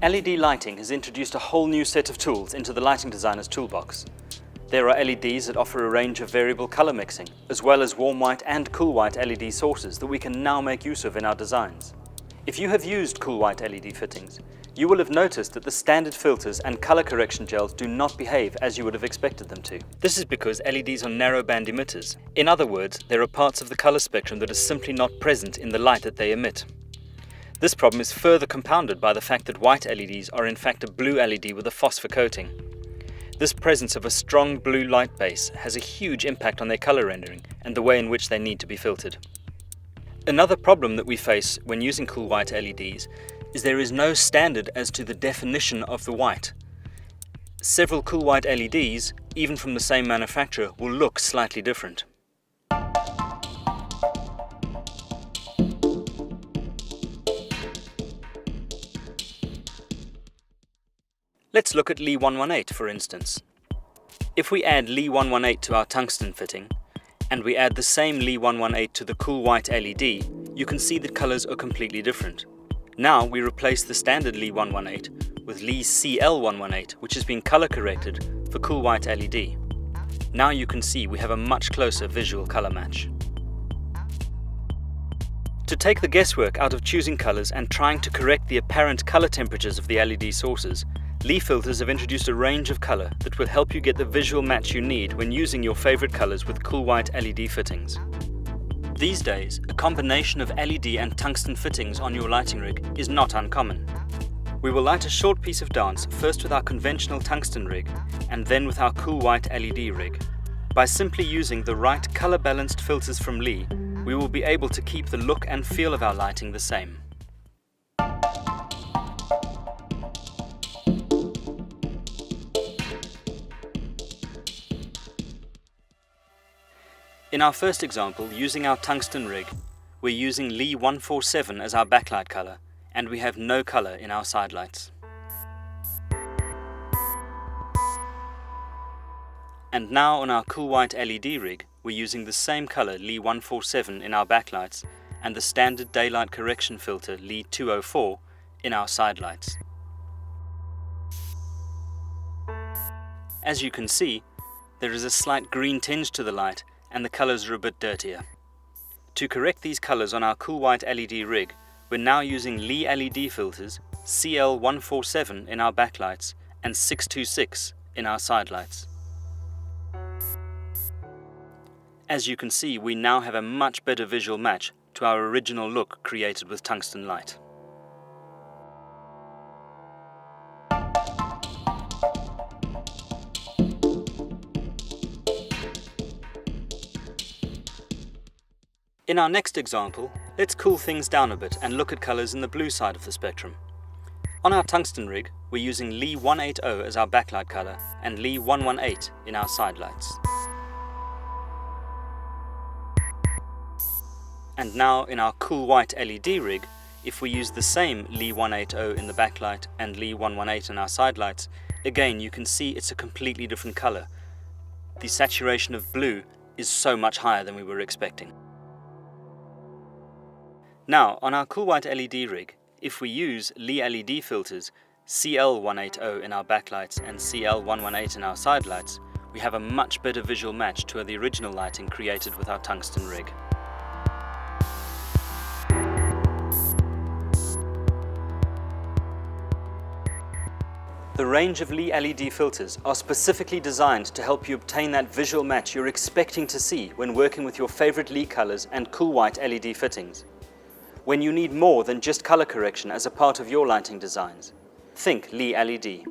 LED lighting has introduced a whole new set of tools into the lighting designer's toolbox. There are LEDs that offer a range of variable color mixing, as well as warm white and cool white LED sources that we can now make use of in our designs. If you have used cool white LED fittings, you will have noticed that the standard filters and color correction gels do not behave as you would have expected them to. This is because LEDs are narrow band emitters. In other words, there are parts of the color spectrum that are simply not present in the light that they emit. This problem is further compounded by the fact that white LEDs are in fact a blue LED with a phosphor coating. This presence of a strong blue light base has a huge impact on their color rendering and the way in which they need to be filtered. Another problem that we face when using cool white LEDs is there is no standard as to the definition of the white. Several cool white LEDs, even from the same manufacturer, will look slightly different. Let's look at Li118 for instance. If we add Li118 to our tungsten fitting, and we add the same Li118 to the cool white LED, you can see that colors are completely different. Now we replace the standard Li118 with Li-CL118, which has been color corrected for cool white LED. Now you can see we have a much closer visual color match. To take the guesswork out of choosing colors and trying to correct the apparent color temperatures of the LED sources, Li filters have introduced a range of color that will help you get the visual match you need when using your favorite colors with cool white LED fittings. These days, a combination of LED and tungsten fittings on your lighting rig is not uncommon. We will light a short piece of dance first with our conventional tungsten rig and then with our cool white LED rig. By simply using the right color balanced filters from Li, we will be able to keep the look and feel of our lighting the same. In our first example, using our tungsten rig, we're using Li147 as our backlight color, and we have no color in our side lights. And now on our cool white LED rig, we're using the same color Li147 in our backlights and the standard daylight correction filter Li204 in our side lights. As you can see, there is a slight green tinge to the light and the colors are a bit dirtier. To correct these colors on our cool white LED rig, we're now using Li LED filters CL147 in our backlights and 626 in our side lights. As you can see, we now have a much better visual match to our original look created with tungsten light. In our next example, let's cool things down a bit and look at colors in the blue side of the spectrum. On our tungsten rig, we're using Li180 as our backlight color and Li118 in our side lights. And now in our cool white LED rig, if we use the same Li180 in the backlight and Li118 in our side lights, again you can see it's a completely different color. The saturation of blue is so much higher than we were expecting. Now, on our cool white LED rig, if we use Li LED filters CL180 in our backlights and CL118 in our side lights, we have a much better visual match to the original lighting created with our tungsten rig. The range of Li LED filters are specifically designed to help you obtain that visual match you're expecting to see when working with your favorite Li colors and cool white LED fittings. When you need more than just color correction as a part of your lighting designs, think Li LED.